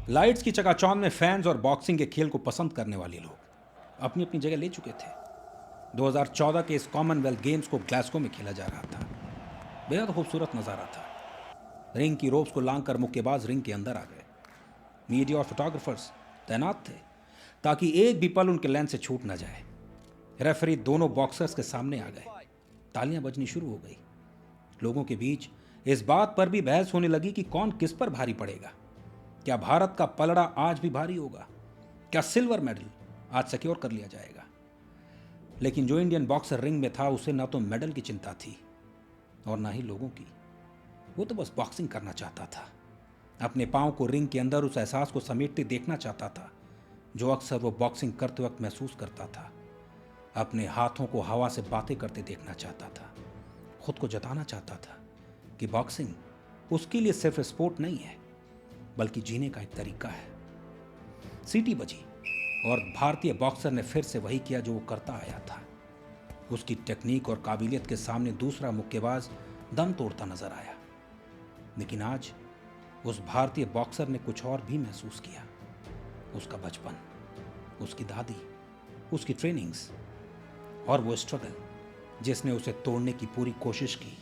Lights की चकाचौंध में फैंस और बॉक्सिंग के खेल को पसंद करने वाले लोग अपनी अपनी जगह ले चुके थे। 2014 के इस कॉमनवेल्थ गेम्स को ग्लासगो में खेला जा रहा था। बेहद खूबसूरत नज़ारा था। रिंग की रोप्स को लांग कर मुक्केबाज रिंग के अंदर आ गए। मीडिया और फोटोग्राफर्स तैनात थे ताकि एक भी पल उनके लेंस से छूट न जाए। रेफरी दोनों बॉक्सर्स के सामने आ गए। तालियां बजनी शुरू हो गई। लोगों के बीच इस बात पर भी बहस होने लगी कि कौन किस पर भारी पड़ेगा। क्या भारत का पलड़ा आज भी भारी होगा? क्या सिल्वर मेडल आज सिक्योर कर लिया जाएगा? लेकिन जो इंडियन बॉक्सर रिंग में था उसे ना तो मेडल की चिंता थी और ना ही लोगों की। वो तो बस बॉक्सिंग करना चाहता था। अपने पांव को रिंग के अंदर उस एहसास को समेटते देखना चाहता था जो अक्सर वो बॉक्सिंग करते वक्त महसूस करता था। अपने हाथों को हवा से बातें करते देखना चाहता था। खुद को जताना चाहता था कि बॉक्सिंग उसके लिए सिर्फ स्पोर्ट नहीं है बल्कि जीने का एक तरीका है। सीटी बजी और भारतीय बॉक्सर ने फिर से वही किया जो वो करता आया था। उसकी टेक्निक और काबिलियत के सामने दूसरा मुक्केबाज दम तोड़ता नजर आया। लेकिन आज उस भारतीय बॉक्सर ने कुछ और भी महसूस किया। उसका बचपन, उसकी दादी, उसकी ट्रेनिंग्स और वो स्ट्रगल जिसने उसे तोड़ने की पूरी कोशिश की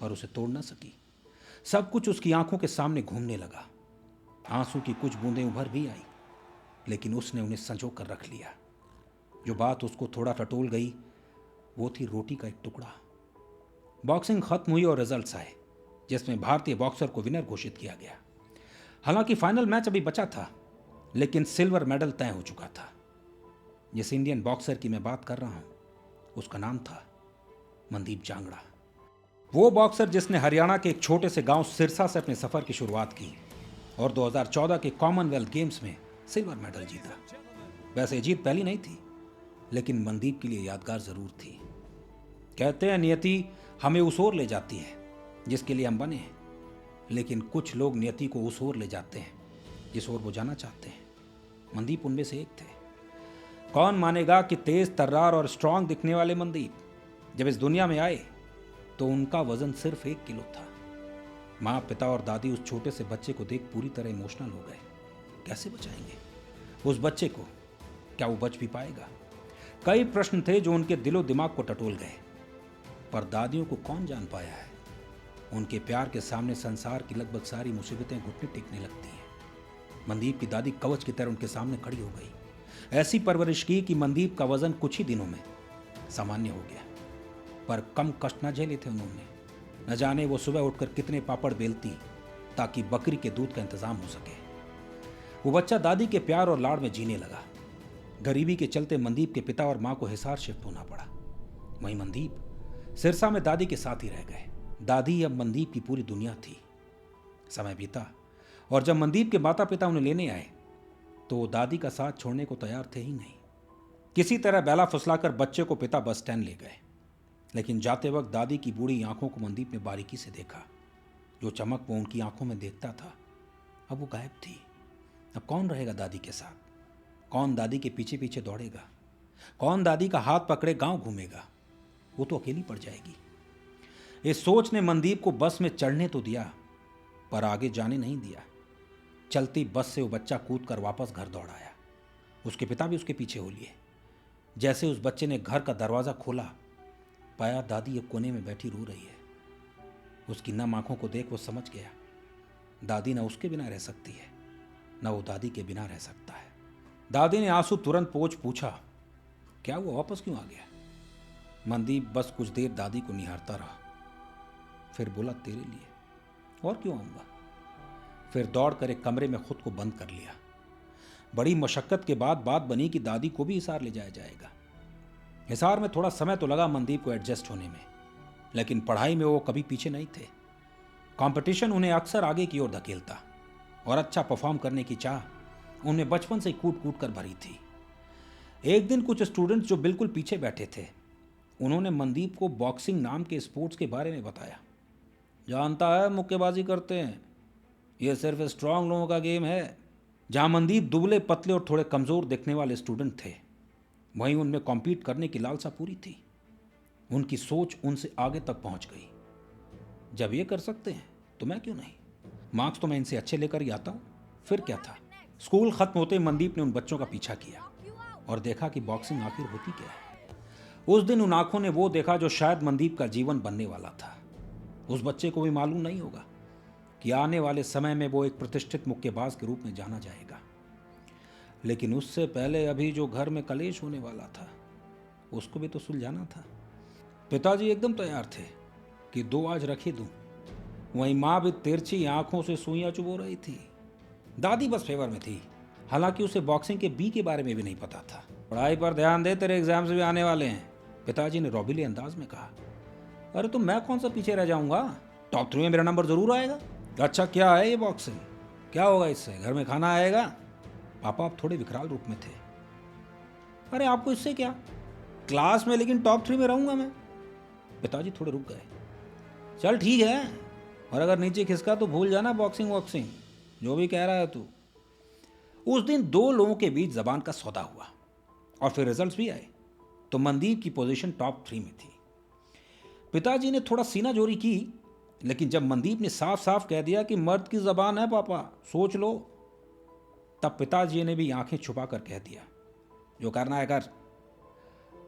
और उसे तोड़ ना सकी। सब कुछ उसकी आंखों के सामने घूमने लगा। आंसू की कुछ बूंदें उभर भी आई, लेकिन उसने उन्हें संजो कर रख लिया। जो बात उसको थोड़ा टटोल गई वो थी रोटी का एक टुकड़ा। बॉक्सिंग खत्म हुई और रिजल्ट्स आए जिसमें भारतीय बॉक्सर को विनर घोषित किया गया। हालांकि फाइनल मैच अभी बचा था, लेकिन सिल्वर मेडल तय हो चुका था। जिस इंडियन बॉक्सर की मैं बात कर रहा हूं उसका नाम था मनदीप जांगड़ा। वो बॉक्सर जिसने हरियाणा के एक छोटे से गांव सिरसा से अपने सफर की शुरुआत की और 2014 के कॉमनवेल्थ गेम्स में सिल्वर मेडल जीता। वैसे जीत पहली नहीं थी, लेकिन मनदीप के लिए यादगार जरूर थी। कहते हैं नियति हमें उस ओर ले जाती है जिसके लिए हम बने हैं, लेकिन कुछ लोग नियति को उस ओर ले जाते हैं जिस ओर वो जाना चाहते हैं। मनदीप उनमें से एक थे। कौन मानेगा कि तेज तर्रार और स्ट्रांग दिखने वाले मनदीप जब इस दुनिया में आए तो उनका वजन सिर्फ 1 किलो था। माँ, पिता और दादी उस छोटे से बच्चे को देख पूरी तरह इमोशनल हो गए। कैसे बचाएंगे उस बच्चे को? क्या वो बच भी पाएगा? कई प्रश्न थे जो उनके दिलो दिमाग को टटोल गए। पर दादियों को कौन जान पाया है, उनके प्यार के सामने संसार की लगभग सारी मुसीबतें घुटने टेकने लगती हैं। मनदीप की दादी कवच की तरह उनके सामने खड़ी हो गई। ऐसी परवरिश की कि मनदीप का वजन कुछ ही दिनों में सामान्य हो गया। पर कम कष्ट न झेले थे उन्होंने। न जाने वो सुबह उठकर कितने पापड़ बेलती ताकि बकरी के दूध का इंतजाम हो सके। वो बच्चा दादी के प्यार और लाड़ में जीने लगा। गरीबी के चलते मनदीप के पिता और मां को हिसार शिफ्ट होना पड़ा। वहीं मनदीप सिरसा में दादी के साथ ही रह गए। दादी अब मनदीप की पूरी दुनिया थी। समय बीता और जब मनदीप के माता पिता उन्हें लेने आए तो वो दादी का साथ छोड़ने को तैयार थे ही नहीं। किसी तरह बैला फुसलाकर बच्चे को पिता बस स्टैंड ले गए। लेकिन जाते वक्त दादी की बूढ़ी आंखों को मनदीप ने बारीकी से देखा। जो चमक वो उनकी आंखों में देखता था अब वो गायब थी। अब कौन रहेगा दादी के साथ? कौन दादी के पीछे पीछे दौड़ेगा? कौन दादी का हाथ पकड़े गांव घूमेगा? वो तो अकेली पड़ जाएगी। इस सोच ने मनदीप को बस में चढ़ने तो दिया पर आगे जाने नहीं दिया। चलती बस से वो बच्चा कूद कर वापस घर दौड़ आया। उसके पिता भी उसके पीछे हो लिए। जैसे उस बच्चे ने घर का दरवाजा खोला, पाया दादी एक कोने में बैठी रो रही है। उसकी नम आंखों को देख वो समझ गया दादी ना उसके बिना रह सकती है, ना वो दादी के बिना रह सकता है। दादी ने आंसू तुरंत पोंछ पूछा, क्या वो वापस क्यों आ गया? मनदीप बस कुछ देर दादी को निहारता रहा, फिर बोला, तेरे लिए, और क्यों आऊंगा। फिर दौड़कर एक कमरे में खुद को बंद कर लिया। बड़ी मशक्कत के बाद बात बनी कि दादी को भी हिसार ले जाया जाएगा। हिसार में थोड़ा समय तो लगा मनदीप को एडजस्ट होने में, लेकिन पढ़ाई में वो कभी पीछे नहीं थे। कंपटीशन उन्हें अक्सर आगे की ओर धकेलता और अच्छा परफॉर्म करने की चाह उन्हें बचपन से कूट कूट कर भरी थी। एक दिन कुछ स्टूडेंट्स जो बिल्कुल पीछे बैठे थे उन्होंने मनदीप को बॉक्सिंग नाम के स्पोर्ट्स के बारे में बताया। जानता है मुक्केबाजी करते हैं, यह सिर्फ स्ट्रांग लोगों का गेम है। जहां मनदीप दुबले पतले और थोड़े कमज़ोर दिखने वाले स्टूडेंट थे, वहीं उनमें कॉम्पीट करने की लालसा पूरी थी। उनकी सोच उनसे आगे तक पहुंच गई। जब ये कर सकते हैं तो मैं क्यों नहीं? मार्क्स तो मैं इनसे अच्छे लेकर ही आता हूं, फिर क्या था। स्कूल खत्म होते ही मनदीप ने उन बच्चों का पीछा किया और देखा कि बॉक्सिंग आखिर होती क्या है। उस दिन उन आंखों ने वो देखा जो शायद मनदीप का जीवन बनने वाला था। उस बच्चे को भी मालूम नहीं होगा कि आने वाले समय में वो एक प्रतिष्ठित मुक्केबाज के रूप में जाना जाएगा, लेकिन उससे पहले अभी जो घर में कलेश होने वाला था उसको भी तो सुलझाना था। पिताजी एकदम तैयार थे कि 2 आज रख ही दूं। वहीं माँ भी तिरछी आंखों से सुइयां चुभो रही थी। दादी बस फेवर में थी, हालांकि उसे बॉक्सिंग के बी के बारे में भी नहीं पता था। पढ़ाई पर ध्यान दे, तेरे एग्जाम्स भी आने वाले हैं, पिताजी ने रौबीले अंदाज में कहा। अरे तो मैं कौन सा पीछे रह जाऊंगा, टॉप 3 में मेरा नंबर जरूर आएगा। अच्छा क्या है ये बॉक्सिंग, क्या होगा इससे, घर में खाना आएगा? पापा अब थोड़े विकराल रूप में थे। अरे आपको इससे क्या, क्लास में लेकिन टॉप 3 में रहूंगा मैं। पिताजी थोड़े रुक गए। चल ठीक है, और अगर नीचे खिसका तो भूल जाना बॉक्सिंग वॉक्सिंग, जो भी कह रहा है तू। उस दिन 2 लोगों के बीच जबान का सौदा हुआ और फिर रिजल्ट्स भी आए तो मनदीप की पोजीशन टॉप 3 में थी। पिताजी ने थोड़ा सीना जोरी की, लेकिन जब मनदीप ने साफ साफ कह दिया कि मर्द की जबान है पापा, सोच लो, तब पिताजी ने भी आंखें छुपा कर कह दिया, जो करना है कर।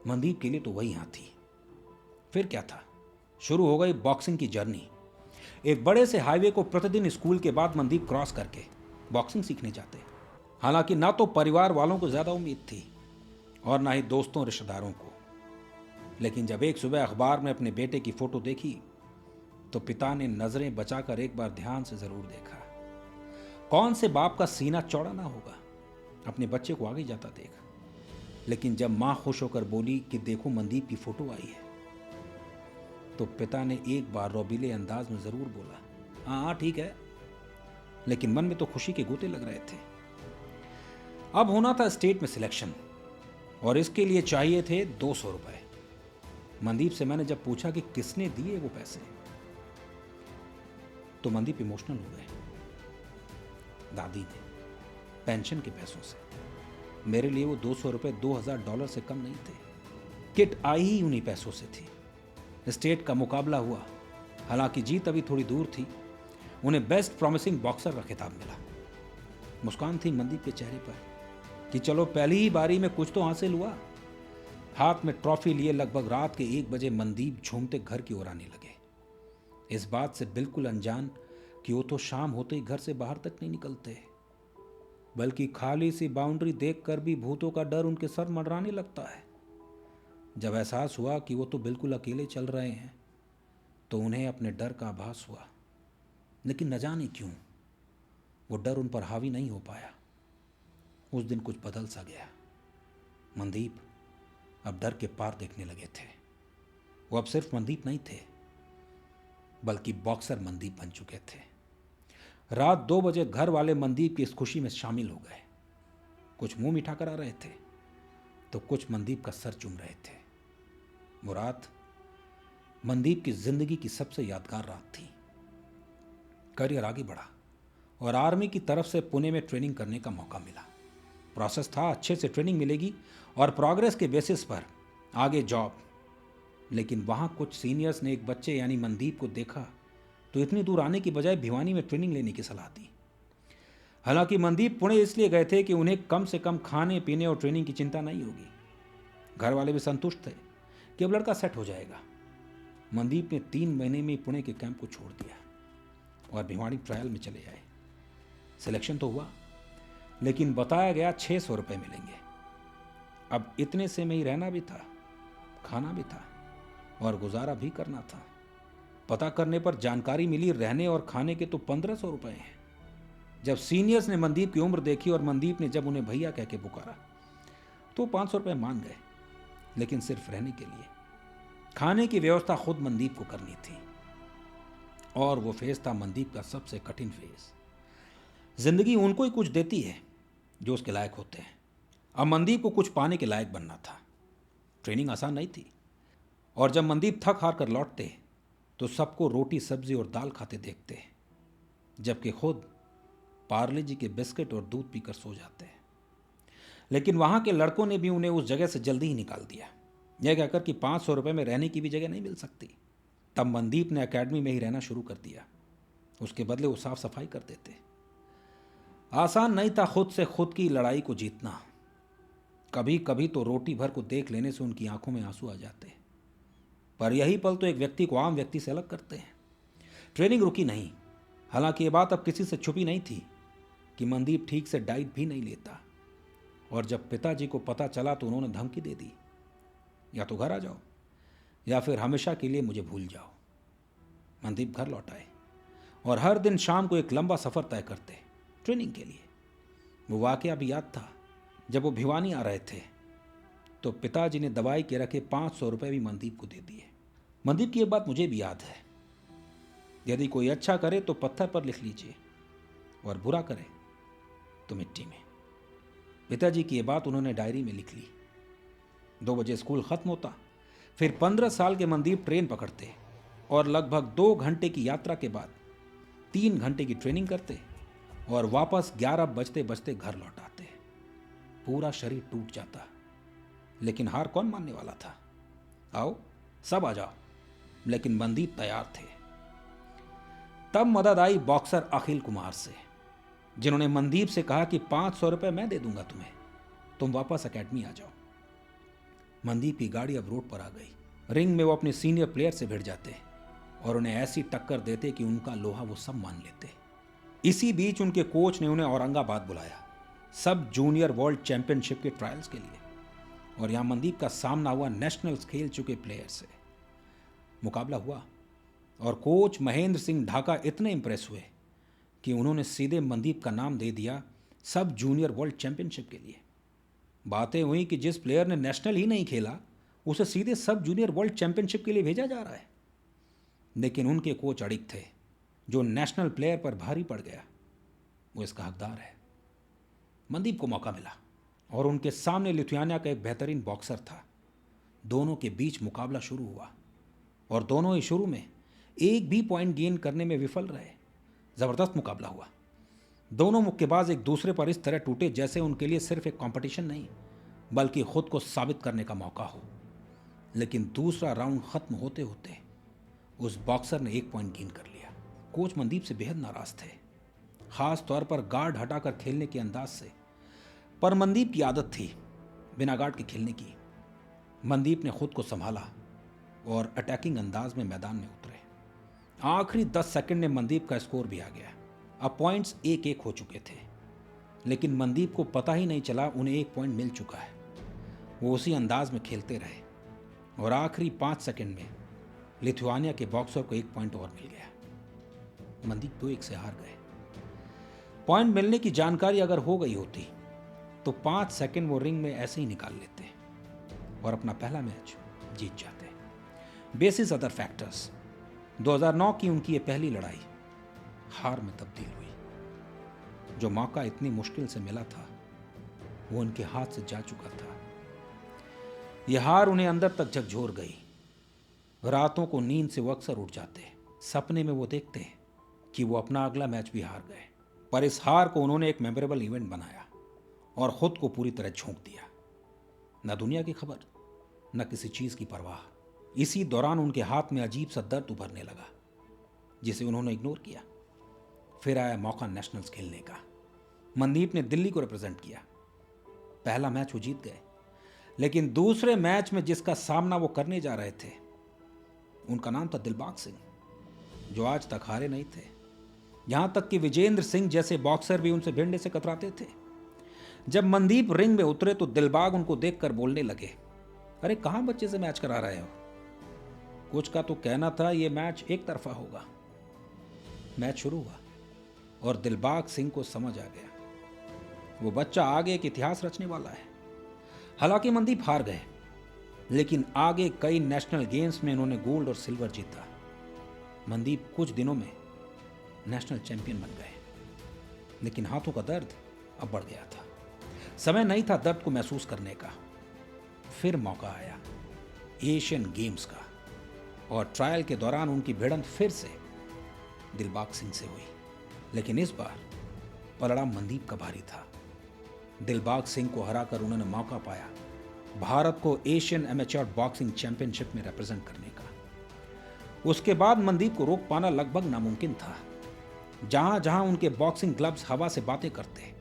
मनदीप के लिए तो वही हाथ थी। फिर क्या था, शुरू हो गई बॉक्सिंग की जर्नी। एक बड़े से हाईवे को प्रतिदिन स्कूल के बाद मनदीप क्रॉस करके बॉक्सिंग सीखने जाते। हालांकि ना तो परिवार वालों को ज्यादा उम्मीद थी और ना ही दोस्तों रिश्तेदारों को, लेकिन जब एक सुबह अखबार में अपने बेटे की फोटो देखी तो पिता ने नजरें बचाकर एक बार ध्यान से जरूर देखा। कौन से बाप का सीना चौड़ा ना होगा अपने बच्चे को आगे जाता देख। लेकिन जब मां खुश होकर बोली कि देखो मनदीप की फोटो आई है, तो पिता ने एक बार रौबीले अंदाज में जरूर बोला, हाँ हाँ ठीक है, लेकिन मन में तो खुशी के गोते लग रहे थे। अब होना था स्टेट में सिलेक्शन और इसके लिए चाहिए थे 200 रुपए। मनदीप से मैंने जब पूछा कि किसने दिए वो पैसे, तो मनदीप इमोशनल हो गए। दादी ने, पेंशन के पैसों से। मेरे लिए वो 200 रुपए $2000 से कम नहीं थे। किट आई ही उन्हीं पैसों से थी। स्टेट का मुकाबला हुआ, हालांकि जीत अभी थोड़ी दूर थी। उन्हें बेस्ट प्रॉमिसिंग बॉक्सर का खिताब मिला। मुस्कान थी मनदीप के चेहरे पर कि चलो पहली ही बारी में कुछ तो हासिल हुआ। हाथ में ट्रॉफी लिए लगभग रात के 1 बजे मनदीप झूमते घर की ओर आने लगे, इस बात से बिल्कुल अनजान कि वो तो शाम होते ही घर से बाहर तक नहीं निकलते, बल्कि खाली सी बाउंड्री देखकर भी भूतों का डर उनके सर मंडराने लगता है। जब एहसास हुआ कि वो तो बिल्कुल अकेले चल रहे हैं तो उन्हें अपने डर का आभास हुआ, लेकिन न जाने क्यों वो डर उन पर हावी नहीं हो पाया। उस दिन कुछ बदल सा गया। मनदीप अब डर के पार देखने लगे थे। वो अब सिर्फ मनदीप नहीं थे, बल्कि बॉक्सर मनदीप बन चुके थे। रात 2 बजे घर वाले मनदीप की इस खुशी में शामिल हो गए। कुछ मुंह मिठा कर आ रहे थे तो कुछ मनदीप का सर चूम रहे थे। वो रात मनदीप की जिंदगी की सबसे यादगार रात थी। करियर आगे बढ़ा और आर्मी की तरफ से पुणे में ट्रेनिंग करने का मौका मिला। प्रोसेस था, अच्छे से ट्रेनिंग मिलेगी और प्रोग्रेस के बेसिस पर आगे जॉब। लेकिन वहाँ कुछ सीनियर्स ने एक बच्चे यानी मनदीप को देखा तो इतनी दूर आने की बजाय भिवानी में ट्रेनिंग लेने की सलाह दी। हालांकि मनदीप पुणे इसलिए गए थे कि उन्हें कम से कम खाने पीने और ट्रेनिंग की चिंता नहीं होगी। घर वाले भी संतुष्ट थे कि अब लड़का सेट हो जाएगा। मनदीप ने 3 महीने में पुणे के कैंप को छोड़ दिया और भिवानी ट्रायल में चले आए। सिलेक्शन तो हुआ, लेकिन बताया गया 600 रुपये मिलेंगे। अब इतने से में ही रहना भी था, खाना भी था और गुजारा भी करना था। पता करने पर जानकारी मिली रहने और खाने के तो 1500 रुपये हैं। जब सीनियर्स ने मनदीप की उम्र देखी और मनदीप ने जब उन्हें भैया कह के पुकारा तो 500 रुपये मान गए, लेकिन सिर्फ रहने के लिए। खाने की व्यवस्था खुद मनदीप को करनी थी और वो फेज था मनदीप का सबसे कठिन फेज। जिंदगी उनको ही कुछ देती है जो उसके लायक होते हैं। अब मनदीप को कुछ पाने के लायक बनना था। ट्रेनिंग आसान नहीं थी और जब मनदीप थक हार कर लौटते तो सबको रोटी सब्जी और दाल खाते देखते, जबकि खुद पार्ले जी के बिस्किट और दूध पीकर सो जाते। लेकिन वहाँ के लड़कों ने भी उन्हें उस जगह से जल्दी ही निकाल दिया, यह कहकर कि 500 रुपये में रहने की भी जगह नहीं मिल सकती। तब मनदीप ने एकेडमी में ही रहना शुरू कर दिया। उसके बदले वो साफ सफाई कर देते। आसान नहीं था खुद से खुद की लड़ाई को जीतना। कभी कभी तो रोटी भर को देख लेने से उनकी आंखों में आंसू आ जाते। पर यही पल तो एक व्यक्ति को आम व्यक्ति से अलग करते हैं। ट्रेनिंग रुकी नहीं। हालांकि ये बात अब किसी से छुपी नहीं थी कि मनदीप ठीक से डाइट भी नहीं लेता। और जब पिताजी को पता चला तो उन्होंने धमकी दे दी, या तो घर आ जाओ या फिर हमेशा के लिए मुझे भूल जाओ। मनदीप घर लौट आए और हर दिन शाम को एक लंबा सफ़र तय करते ट्रेनिंग के लिए। वो वाकया भी याद था, जब वो भिवानी आ रहे थे तो पिताजी ने दवाई के रखे 500 रुपये भी मनदीप को दे दिए। मनदीप की ये बात मुझे भी याद है, यदि कोई अच्छा करे तो पत्थर पर लिख लीजिए और बुरा करे तो मिट्टी में। पिताजी की ये बात उन्होंने डायरी में लिख ली। 2 बजे स्कूल खत्म होता, फिर 15 साल के मनदीप ट्रेन पकड़ते और लगभग 2 घंटे की यात्रा के बाद 3 घंटे की ट्रेनिंग करते और वापस 11 बजते बजते घर लौट आते। पूरा शरीर टूट जाता, लेकिन हार कौन मानने वाला था। आओ सब आ जाओ, लेकिन मनदीप तैयार थे। तब मदद आई बॉक्सर अखिल कुमार से, जिन्होंने मनदीप से कहा कि 500 रुपये मैं दे दूंगा तुम्हें, तुम वापस एकेडमी आ जाओ। मनदीप की गाड़ी अब रोड पर आ गई। रिंग में वो अपने सीनियर प्लेयर से भिड़ जाते और उन्हें ऐसी टक्कर देते कि उनका लोहा वो सब मान लेते। इसी बीच उनके कोच ने उन्हें औरंगाबाद बुलाया, सब जूनियर वर्ल्ड चैंपियनशिप के ट्रायल्स के लिए। और यहां मनदीप का सामना हुआ नेशनल्स खेल चुके प्लेयर से। मुकाबला हुआ और कोच महेंद्र सिंह ढाका इतने इंप्रेस हुए कि उन्होंने सीधे मनदीप का नाम दे दिया सब जूनियर वर्ल्ड चैंपियनशिप के लिए। बातें हुई कि जिस प्लेयर ने नेशनल ही नहीं खेला उसे सीधे सब जूनियर वर्ल्ड चैंपियनशिप के लिए भेजा जा रहा है। लेकिन उनके कोच अड़िग थे, जो नेशनल प्लेयर पर भारी पड़ गया वो इसका हकदार है। मनदीप को मौका मिला और उनके सामने लिथुआनिया का एक बेहतरीन बॉक्सर था। दोनों के बीच मुकाबला शुरू हुआ और दोनों ही शुरू में एक भी पॉइंट गेन करने में विफल रहे। ज़बरदस्त मुकाबला हुआ। दोनों मुक्केबाज एक दूसरे पर इस तरह टूटे जैसे उनके लिए सिर्फ एक कंपटीशन नहीं, बल्कि खुद को साबित करने का मौका हो। लेकिन दूसरा राउंड खत्म होते होते उस बॉक्सर ने 1 पॉइंट गेन कर लिया। कोच मनदीप से बेहद नाराज थे, खास तौर पर गार्ड हटाकर खेलने के अंदाज से। पर मनदीप की आदत थी बिना गार्ड के खेलने की। मनदीप ने खुद को संभाला और अटैकिंग अंदाज में मैदान में उतरे। आखिरी 10 सेकंड में मनदीप का स्कोर भी आ गया। अब पॉइंट्स 1-1 हो चुके थे, लेकिन मनदीप को पता ही नहीं चला उन्हें 1 पॉइंट मिल चुका है। वो उसी अंदाज में खेलते रहे और आखिरी 5 सेकंड में लिथुआनिया के बॉक्सर को 1 पॉइंट और मिल गया। मनदीप 2-1 से हार गए। पॉइंट मिलने की जानकारी अगर हो गई होती तो 5 सेकंड वो रिंग में ऐसे ही निकाल लेते और अपना पहला मैच जीत जाते। बेसिस अदर फैक्टर्स 2009 की उनकी ये पहली लड़ाई हार में तब्दील हुई। जो मौका इतनी मुश्किल से मिला था वो उनके हाथ से जा चुका था। यह हार उन्हें अंदर तक झकझोर गई। रातों को नींद से वो अक्सर उठ जाते। सपने में वो देखते कि वो अपना अगला मैच भी हार गए। पर इस हार को उन्होंने एक मेमोरेबल इवेंट बनाया और खुद को पूरी तरह झोंक दिया। न दुनिया की खबर, न किसी चीज की परवाह। इसी दौरान उनके हाथ में अजीब सा दर्द उभरने लगा, जिसे उन्होंने इग्नोर किया। फिर आया मौका नेशनल्स खेलने का। मनदीप ने दिल्ली को रिप्रेजेंट किया। पहला मैच वो जीत गए, लेकिन दूसरे मैच में जिसका सामना वो करने जा रहे थे उनका नाम था दिलबाग सिंह, जो आज तक हारे नहीं थे। यहां तक कि विजेंद्र सिंह जैसे बॉक्सर भी उनसे भिड़ने से कतराते थे। जब मनदीप रिंग में उतरे तो दिलबाग उनको देखकर बोलने लगे, अरे कहां बच्चे से मैच करा रहे हो? कोच का तो कहना था ये मैच एक तरफा होगा। मैच शुरू हुआ और दिलबाग सिंह को समझ आ गया वो बच्चा आगे एक इतिहास रचने वाला है। हालांकि मनदीप हार गए, लेकिन आगे कई नेशनल गेम्स में इन्होंने गोल्ड और सिल्वर जीता। मनदीप कुछ दिनों में नेशनल चैंपियन बन गए, लेकिन हाथों का दर्द अब बढ़ गया था। समय नहीं था दर्द को महसूस करने का। फिर मौका आया एशियन गेम्स का और ट्रायल के दौरान उनकी भिड़ंत फिर से दिलबाग सिंह से हुई, लेकिन इस बार पलड़ा मनदीप का भारी था। दिलबाग सिंह को हराकर उन्होंने मौका पाया भारत को एशियन एमेच्योर बॉक्सिंग चैंपियनशिप में रिप्रेजेंट करने का। उसके बाद मनदीप को रोक पाना लगभग नामुमकिन था। जहां जहां उनके बॉक्सिंग ग्लव्स हवा से बातें करते,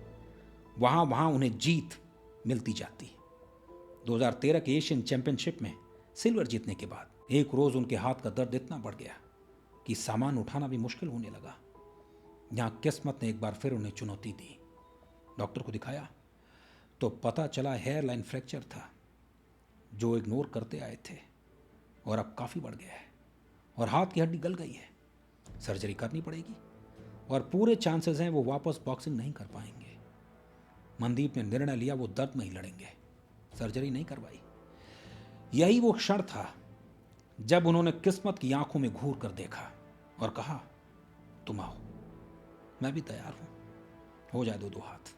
वहां वहां उन्हें जीत मिलती जाती। 2013 के एशियन चैंपियनशिप में सिल्वर जीतने के बाद एक रोज उनके हाथ का दर्द इतना बढ़ गया कि सामान उठाना भी मुश्किल होने लगा। यहां किस्मत ने एक बार फिर उन्हें चुनौती दी। डॉक्टर को दिखाया तो पता चला हेयर लाइन फ्रैक्चर था, जो इग्नोर करते आए थे, और अब काफ़ी बढ़ गया है और हाथ की हड्डी गल गई है। सर्जरी करनी पड़ेगी और पूरे चांसेस हैं वो वापस बॉक्सिंग नहीं कर पाएंगे। मनदीप ने निर्णय लिया वो दर्द में ही लड़ेंगे, सर्जरी नहीं करवाई। यही वो क्षण था जब उन्होंने किस्मत की आंखों में घूर कर देखा और कहा, तुम आओ, मैं भी तैयार हूं, हो जाए दो हाथ।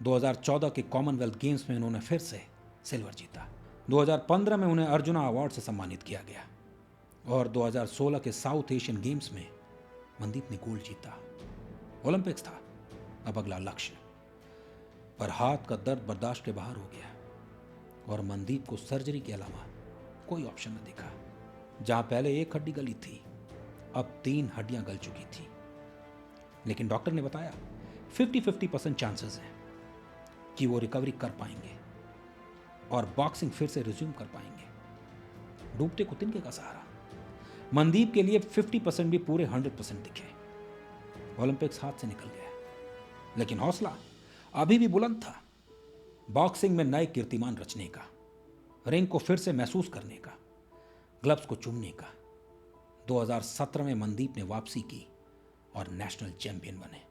2014 के कॉमनवेल्थ गेम्स में उन्होंने फिर से सिल्वर जीता। 2015 में उन्हें अर्जुना अवार्ड से सम्मानित किया गया और 2016 के साउथ एशियन गेम्स में मनदीप ने गोल्ड जीता। ओलंपिक्स था अब अगला लक्ष्य, पर हाथ का दर्द बर्दाश्त के बाहर हो गया और मनदीप को सर्जरी के अलावा कोई ऑप्शन न दिखा। जहां पहले एक हड्डी गली थी, अब 3 हड्डियां गल चुकी थी। लेकिन डॉक्टर ने बताया 50-50% चांसेस हैं कि वो रिकवरी कर पाएंगे और बॉक्सिंग फिर से रिज्यूम कर पाएंगे। डूबते को तिनके का सहारा। मनदीप के लिए 50% भी पूरे 100% दिखे। ओलंपिक्स हाथ से निकल गया, लेकिन हौसला अभी भी बुलंद था। बॉक्सिंग में नए कीर्तिमान रचने का, रिंग को फिर से महसूस करने का, ग्लव्स को चूमने का। 2017 में मनदीप ने वापसी की और नेशनल चैंपियन बने।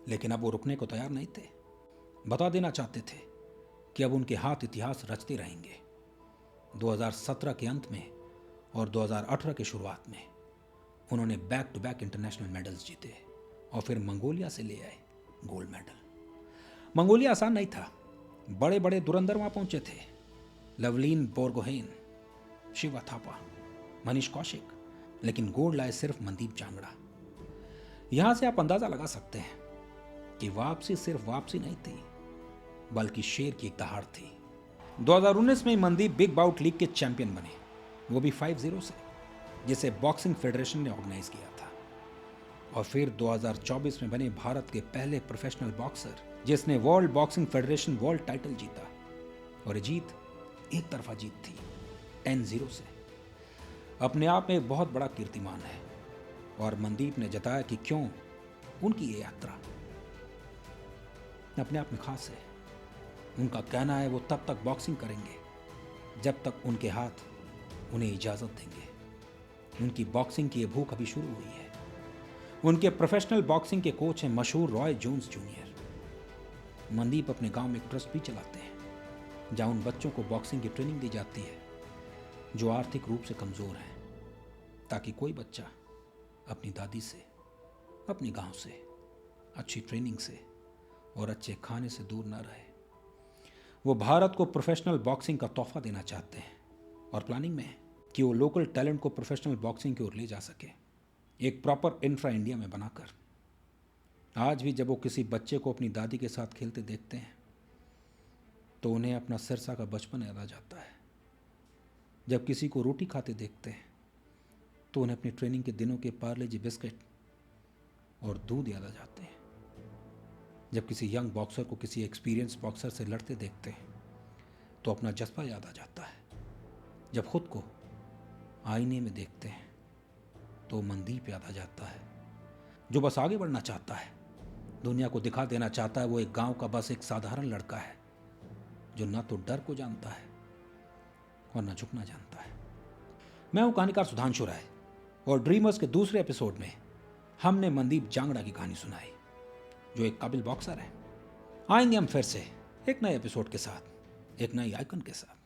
लेकिन अब वो रुकने को तैयार नहीं थे। बता देना चाहते थे कि अब उनके हाथ इतिहास रचते रहेंगे। 2017 के अंत में और 2018 की शुरुआत में उन्होंने back to back international medals जीते और फिर मंगोलिया से ले आए गोल्ड मेडल। मंगोलिया आसान नहीं था, बड़े बड़े धुरंधर वहां पहुंचे थे। लवलीन बोरगोहेन, शिवा थापा, मनीष कौशिक, लेकिन गोल्ड लाए सिर्फ मनदीप जांगड़ा। यहां से आप अंदाजा लगा सकते हैं कि वापसी सिर्फ वापसी नहीं थी, बल्कि शेर की एक दहाड़ थी। 2019 में मनदीप बिग बाउट लीग के चैंपियन बने, वो भी 5-0 से, जिसे बॉक्सिंग फेडरेशन ने ऑर्गेनाइज किया था। और फिर 2024 में बने भारत के पहले प्रोफेशनल बॉक्सर जिसने world boxing federation world title जीता। और ये जीत एक तरफा जीत थी, 10-0 से। अपने आप में एक बहुत बड़ा कीर्तिमान है और मनदीप ने जताया कि क्यों उनकी ये यात्रा अपने आप में खास है। उनका कहना है वो तब तक बॉक्सिंग करेंगे जब तक उनके हाथ उन्हें इजाज़त देंगे। उनकी बॉक्सिंग की ये भूख अभी शुरू हुई है। उनके प्रोफेशनल बॉक्सिंग के कोच हैं मशहूर रॉय जोन्स जूनियर। मनदीप अपने गांव में एक ट्रस्ट भी चलाते हैं जहां उन बच्चों को बॉक्सिंग की ट्रेनिंग दी जाती है जो आर्थिक रूप से कमज़ोर हैं, ताकि कोई बच्चा अपनी दादी से, अपने गांव से, अच्छी ट्रेनिंग से और अच्छे खाने से दूर न रहे। वो भारत को प्रोफेशनल बॉक्सिंग का तोहफा देना चाहते हैं और प्लानिंग में है कि वो लोकल टैलेंट को प्रोफेशनल बॉक्सिंग की ओर ले जा सके, एक प्रॉपर इंफ्रा इंडिया में बनाकर। आज भी जब वो किसी बच्चे को अपनी दादी के साथ खेलते देखते हैं तो उन्हें अपना सिरसा का बचपन याद आ जाता है। जब किसी को रोटी खाते देखते हैं तो उन्हें अपनी ट्रेनिंग के दिनों के पार्ले जी बिस्किट और दूध याद आ जाते हैं। जब किसी यंग बॉक्सर को किसी एक्सपीरियंस बॉक्सर से लड़ते देखते हैं तो अपना जज्बा याद आ जाता है। जब खुद को आईने में देखते हैं तो मनदीप याद आ जाता है, जो बस आगे बढ़ना चाहता है, दुनिया को दिखा देना चाहता है वो एक गांव का बस एक साधारण लड़का है जो ना तो डर को जानता है और ना झुकना जानता है। मैं हूं कहानीकार सुधांशु राय और ड्रीमर्स के दूसरे एपिसोड में हमने मनदीप जांगड़ा की कहानी सुनाई, जो एक काबिल बॉक्सर है। आएंगे हम फिर से एक नए एपिसोड के साथ, एक नई आइकन के साथ।